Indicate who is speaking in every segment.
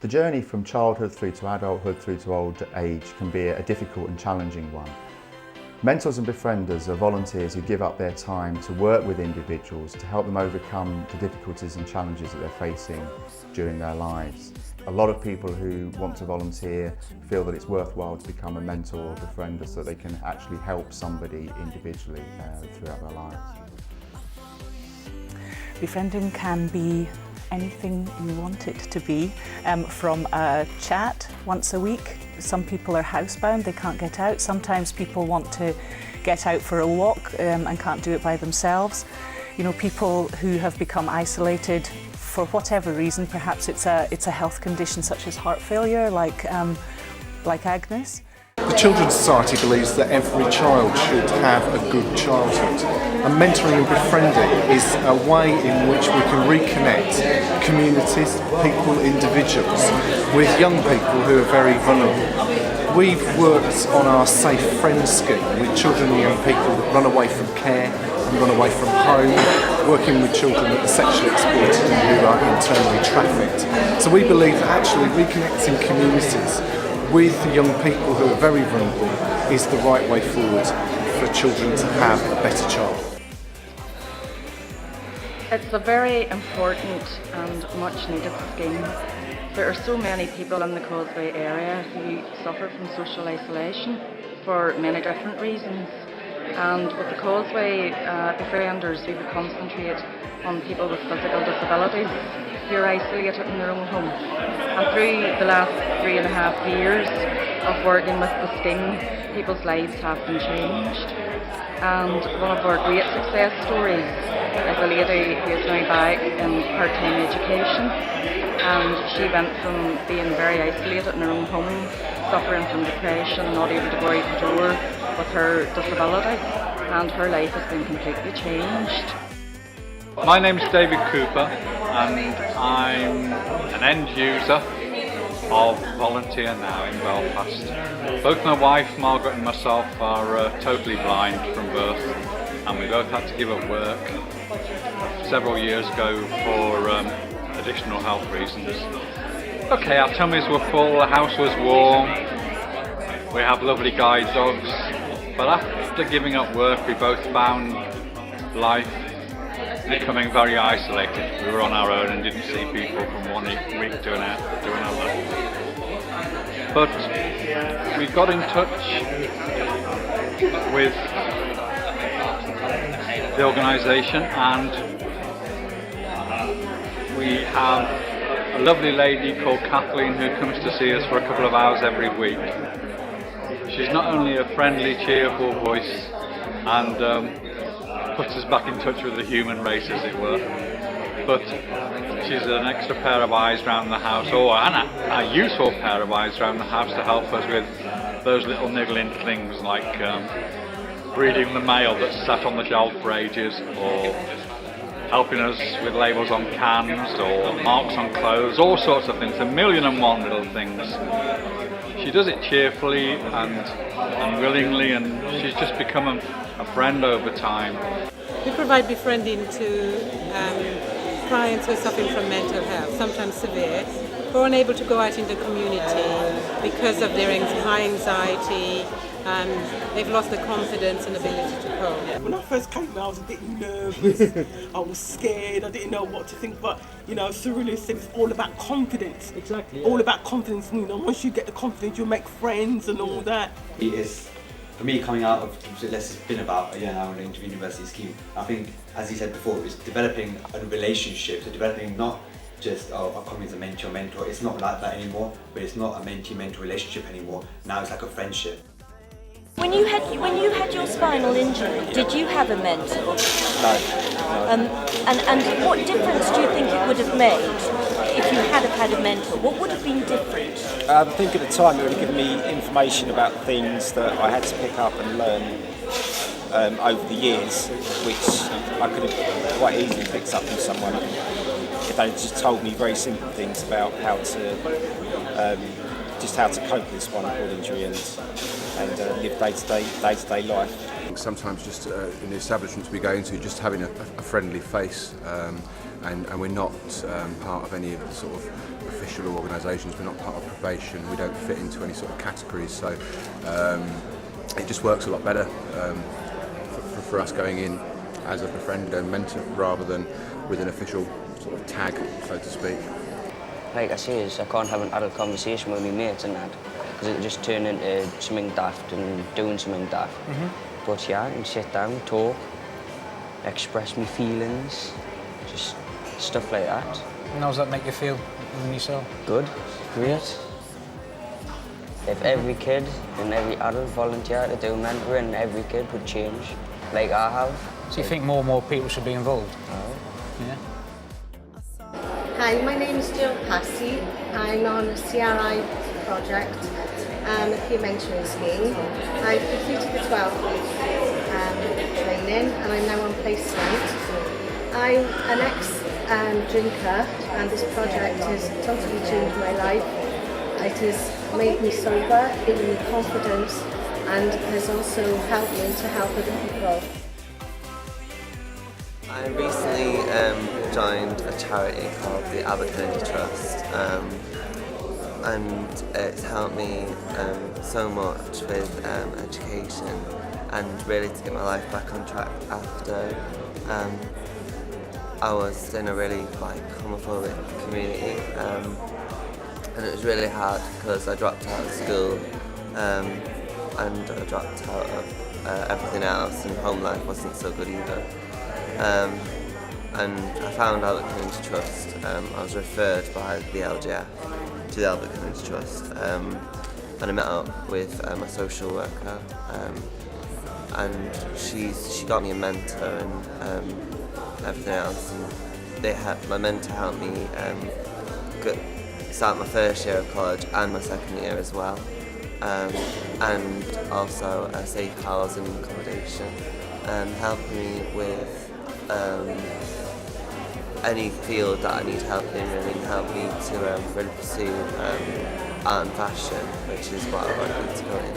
Speaker 1: The journey from childhood through to adulthood through to old age can be a difficult and challenging one. Mentors and befrienders are volunteers who give up their time to work with individuals to help them overcome the difficulties and challenges that they're facing during their lives. A lot of people who want to volunteer feel that it's worthwhile to become a mentor or befriender so that they can actually help somebody individually throughout their lives.
Speaker 2: Befriending can be anything you want it to be, from a chat once a week. Some people are housebound, they can't get out. Sometimes people want to get out for a walk and can't do it by themselves. You know, people who have become isolated for whatever reason, perhaps it's a health condition such as heart failure, like Agnes.
Speaker 3: The Children's Society believes that every child should have a good childhood, and mentoring and befriending is a way in which we can reconnect communities, people, individuals with young people who are very vulnerable. We've worked on our Safe Friends scheme with children and young people that run away from care and run away from home, working with children that are sexually exploited and who are internally trafficked. So we believe that actually reconnecting communities with young people who are very vulnerable is the right way forward for children to have a better child.
Speaker 4: It's a very important and much needed scheme. There are so many people in the Causeway area who suffer from social isolation for many different reasons. And with the Causeway befrienders, we would concentrate on people with physical disabilities who are isolated in their own home. And through the last 3.5 years of working with the scheme, people's lives have been changed. And one of our great success stories is a lady who is now back in part-time education. And she went from being very isolated in her own home, suffering from depression, not able to go out the door with her disability, and her life has been completely changed.
Speaker 5: My name's David Cooper and I'm an end user of Volunteer Now in Belfast. Both my wife Margaret and myself are totally blind from birth, and we both had to give up work several years ago for additional health reasons. Okay, our tummies were full, the house was warm, we have lovely guide dogs, but after giving up work we both found life becoming very isolated. We were on our own and didn't see people from one week to another. But we got in touch with the organisation, and we have a lovely lady called Kathleen who comes to see us for a couple of hours every week. She's not only a friendly, cheerful voice and puts us back in touch with the human race, as it were, but she's an extra pair of eyes around the house, or a useful pair of eyes around the house to help us with those little niggling things like reading the mail that's sat on the shelf for ages, or helping us with labels on cans or marks on clothes, all sorts of things, 1,000,001 little things. She does it cheerfully and willingly, and she's just become a friend over time.
Speaker 6: We provide befriending to clients who are suffering from mental health, sometimes severe, who are unable to go out in the community because of their high anxiety, and they've lost the confidence and ability to cope.
Speaker 7: When I first came here, I was a bit nervous, I was scared, I didn't know what to think, but you know, Cyril said it's all about confidence.
Speaker 8: Exactly. Yeah.
Speaker 7: All about confidence, you know, once you get the confidence, you'll make friends and all that.
Speaker 8: It is, for me, coming out of it's been about a year now in the university scheme. I think, as you said before, it's developing a relationship, so developing not just I'm coming as a mentor. It's not like that anymore, but it's not a mentee-mentor relationship anymore. Now it's like a friendship.
Speaker 9: When you had your spinal injury, did you have a mentor?
Speaker 8: No.
Speaker 9: And what difference do you think it would have made if you had have had a mentor? What would have been different?
Speaker 10: I think at the time it would have given me information about things that I had to pick up and learn over the years, which I could have quite easily picked up from someone if they just told me very simple things about how to cope with this spinal cord injury and live day-to-day life.
Speaker 11: Sometimes just in the establishments we go into, just having a friendly face and we're not part of any of the sort of official organisations. We're not part of probation. We don't fit into any sort of categories, so it just works a lot better for us going in as a befriender and mentor rather than with an official sort of tag, so to speak.
Speaker 12: Like I say, I can't have an adult conversation with my mates and that, because it just turn into something daft and doing something daft. But yeah, I can sit down, talk, express my feelings, just stuff like that.
Speaker 13: And how does that make you feel within yourself?
Speaker 12: Good, great. If every kid and every adult volunteered to do mentoring, every kid would change, like I have.
Speaker 13: So you think more and more people should be involved? Yeah.
Speaker 14: Hi, my name is Jill Passy. I'm on a CRI project, a peer mentoring scheme. I've completed the 12-week training and I'm now on placement. I'm an ex-drinker and this project has totally changed my life. It has made me sober, given me confidence, and has also helped me to help other people.
Speaker 15: I recently joined a charity called the Albert Kennedy Trust, and it's helped me so much with education and really to get my life back on track after I was in a really homophobic community, and it was really hard because I dropped out of school and I dropped out of everything else, and home life wasn't so good either. And I found Albert Kennedy Trust. I was referred by the LGF to the Albert Kennedy Trust, and I met up with my social worker, and she got me a mentor and everything else. And my mentor helped me start my first year of college and my second year as well, and also a safe housing accommodation, helped me with any field that I need help in, and help me to really pursue art and fashion, which is what I wanted to go in.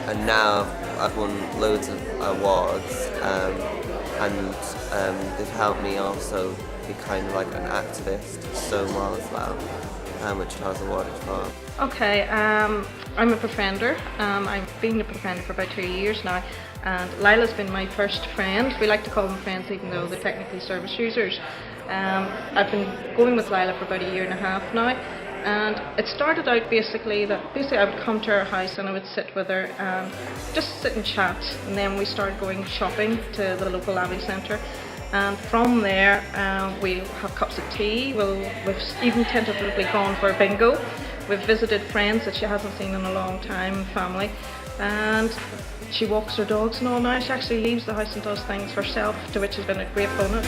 Speaker 15: And now I've won loads of awards, and they've helped me also be kind of like an activist, Stonewall as well, which I was awarded for.
Speaker 16: Okay, I'm a befriender. I've been a befriender for about 2 years now, and Lila's been my first friend. We like to call them friends even though they're technically service users. I've been going with Lila for about 1.5 years now, and it started out basically that I would come to her house and I would sit with her and just sit and chat, and then we started going shopping to the local Abbey Centre. And from there, we'll have cups of tea. We've even tentatively gone for a bingo. We've visited friends that she hasn't seen in a long time, family, and she walks her dogs and all now. She actually leaves the house and does things herself, to which has been a great bonus.